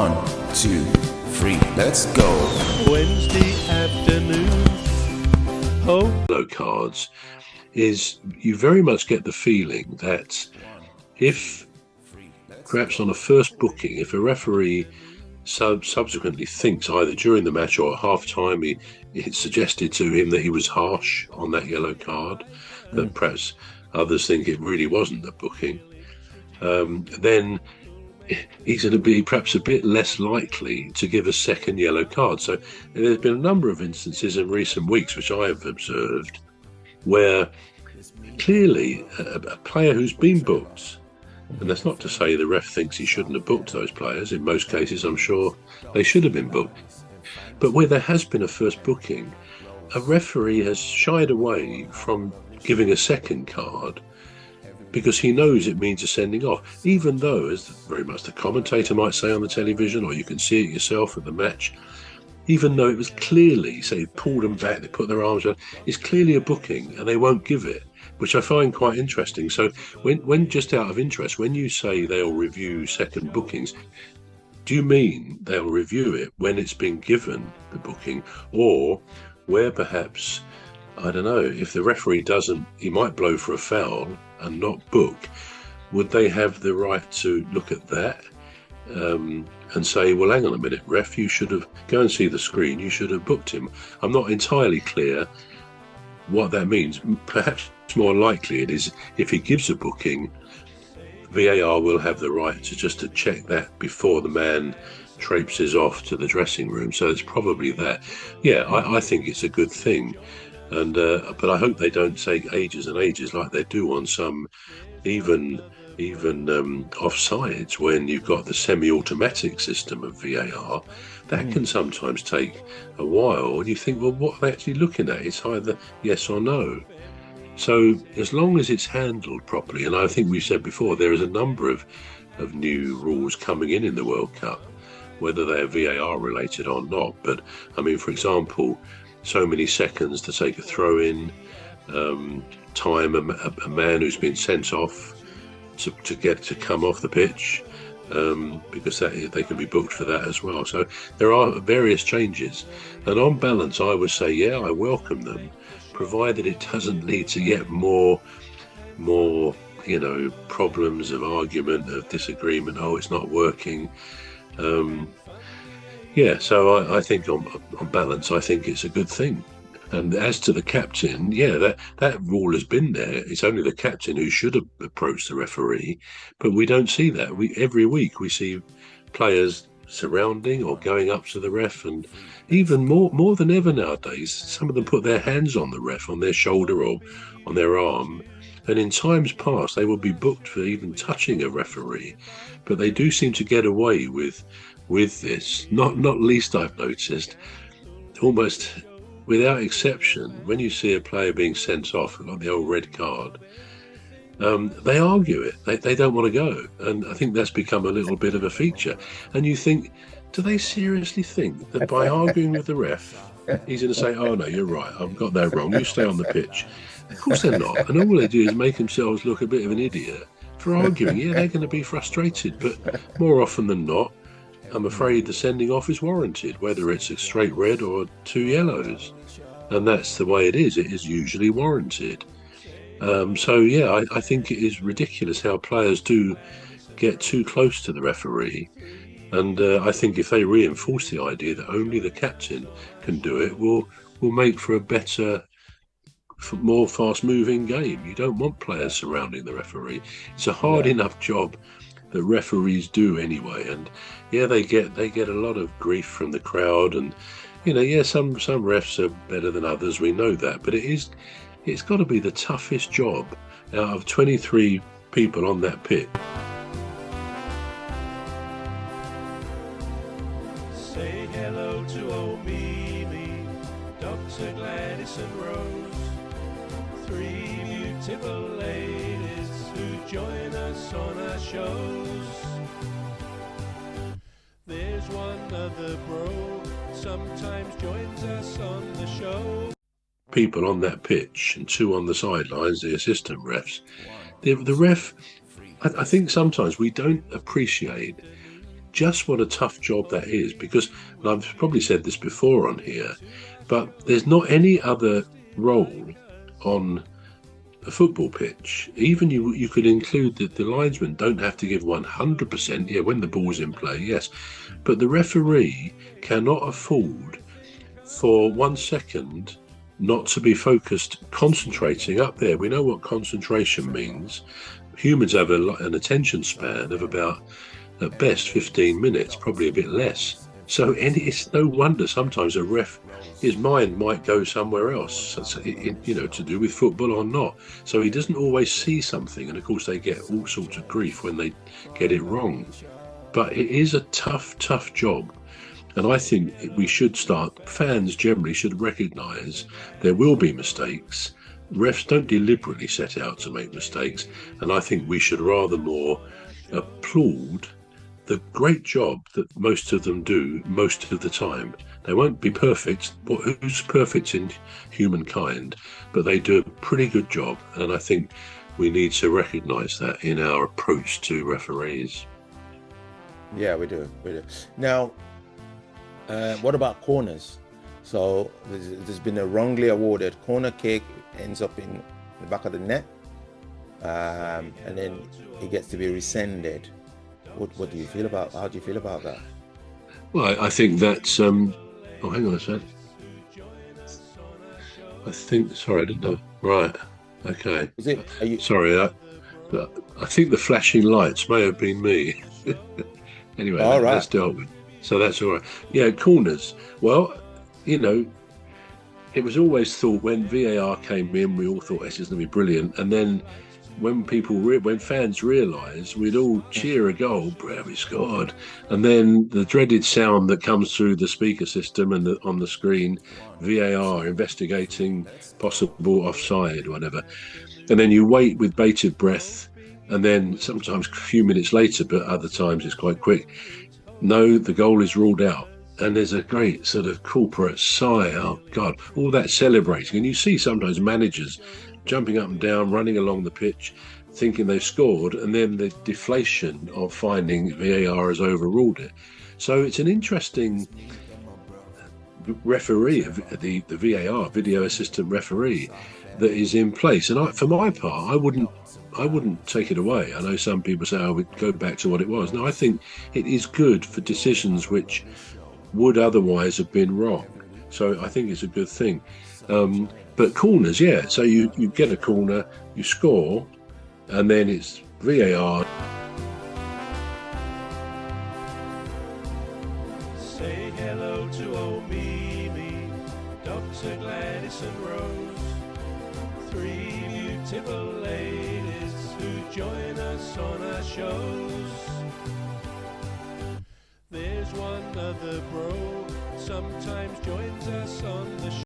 1, 2, 3, let's go. Wednesday afternoon. Yellow cards is you very much get the feeling that if perhaps on a first booking, if a referee subsequently thinks either during the match or at half time it suggested to him that he was harsh on that yellow card, that perhaps others think it really wasn't the booking, then he's going to be perhaps a bit less likely to give a second yellow card. So there's been a number of instances in recent weeks which I have observed where clearly a player who's been booked, and that's not to say the ref thinks he shouldn't have booked those players. In most cases, I'm sure they should have been booked. But where there has been a first booking, a referee has shied away from giving a second card because he knows it means a sending off, even though, as very much the commentator might say on the television, or you can see it yourself at the match, even though it was clearly, say, pulled them back, they put their arms around, it's clearly a booking and they won't give it, which I find quite interesting. So when just out of interest, when you say they'll review second bookings, do you mean they'll review it when it's been given the booking, or where perhaps, I don't know, if the referee doesn't, he might blow for a foul and not book, would they have the right to look at that and say, well, hang on a minute, ref, you should have, go and see the screen, you should have booked him? I'm not entirely clear what that means. Perhaps more likely it is if he gives a booking, VAR will have the right to check that before the man traipses off to the dressing room. So it's probably that. Yeah, I think it's a good thing. And but I hope they don't take ages and ages like they do on some even offsides when you've got the semi-automatic system of VAR. That can sometimes take a while, and you think, well, what are they actually looking at? It's either yes or no. So as long as it's handled properly, and I think we said before, there is a number of new rules coming in the World Cup, whether they're VAR related or not. But I mean, for example, so many seconds to take a throw in, time a man who's been sent off to get to come off the pitch, because they can be booked for that as well. So there are various changes, and on balance I would say, yeah, I welcome them, provided it doesn't lead to yet more problems of argument, of disagreement. Oh, it's not working. So I think on balance, I think it's a good thing. And as to the captain, that rule has been there. It's only the captain who should have approached the referee, but we don't see that. Every week we see players surrounding or going up to the ref, and even more than ever nowadays, some of them put their hands on the ref, on their shoulder or on their arm. And in times past, they would be booked for even touching a referee, but they do seem to get away with this. Not least, I've noticed, almost without exception, when you see a player being sent off, like the old red card, they argue it. They don't want to go. And I think that's become a little bit of a feature. And you think, do they seriously think that by arguing with the ref, he's going to say, oh, no, you're right, I've got that wrong, you stay on the pitch? Of course they're not. And all they do is make themselves look a bit of an idiot for arguing. Yeah, they're going to be frustrated. But more often than not, I'm afraid the sending off is warranted, whether it's a straight red or 2 yellows. And that's the way it is. It is usually warranted. I think it is ridiculous how players do get too close to the referee. And I think if they reinforce the idea that only the captain can do it, will make for a better, more fast-moving game. You don't want players surrounding the referee. It's a hard enough job that referees do anyway, and they get a lot of grief from the crowd, and some refs are better than others, we know that, but it's got to be the toughest job out of 23 people on that pitch. Say hello to old Mimi, Dr. Gladys and Rose, 3 beautiful ladies who join us on our shows. There's one other bro, sometimes joins us on the show. People on that pitch and 2 on the sidelines, the assistant refs. The ref, I think sometimes we don't appreciate just what a tough job that is, because and I've probably said this before on here, but there's not any other role on a football pitch. Even you could include that the linesmen don't have to give 100%, yeah, when the ball's in play, yes, but the referee cannot afford for 1 second not to be focused, concentrating up there. We know what concentration means. Humans have an attention span of about, at best, 15 minutes, probably a bit less. So it's no wonder sometimes a ref, his mind might go somewhere else, to do with football or not. So he doesn't always see something, and of course they get all sorts of grief when they get it wrong. But it is a tough job. And I think fans generally should recognise there will be mistakes. Refs don't deliberately set out to make mistakes. And I think we should rather more applaud the great job that most of them do most of the time. They won't be perfect. Who's perfect in humankind? But they do a pretty good job. And I think we need to recognise that in our approach to referees. Yeah, we do. Now, what about corners? So there's been a wrongly awarded corner kick, ends up in the back of the net, and then it gets to be rescinded. What do you feel about? How do you feel about that? Well, I think that's. Hang on a sec. Sorry, I didn't know. Right. Okay. Sorry. I think the flashing lights may have been me. Anyway, that's dealt with. So that's all right. Yeah, corners. Well, it was always thought when VAR came in, we all thought this is going to be brilliant. And then when fans realised, we'd all cheer a goal, we scored. And then the dreaded sound that comes through the speaker system and on the screen, VAR investigating possible offside, whatever. And then you wait with bated breath, and then sometimes a few minutes later, but other times it's quite quick. No, the goal is ruled out. And there's a great sort of corporate sigh. Oh, God, all that celebrating. And you see sometimes managers jumping up and down, running along the pitch, thinking they've scored, and then the deflation of finding VAR has overruled it. So it's an interesting referee, the VAR, video assistant referee, that is in place. And for my part, I wouldn't take it away. I know some people say, we'd go back to what it was. No, I think it is good for decisions which would otherwise have been wrong. So I think it's a good thing. But corners, yeah. So you get a corner, you score, and then it's VAR. Say hello to old Mimi, Dr. Gladys and Rose, 3 beautiful ladies who join us on our shows. There's one other bro, sometimes joins us on the show.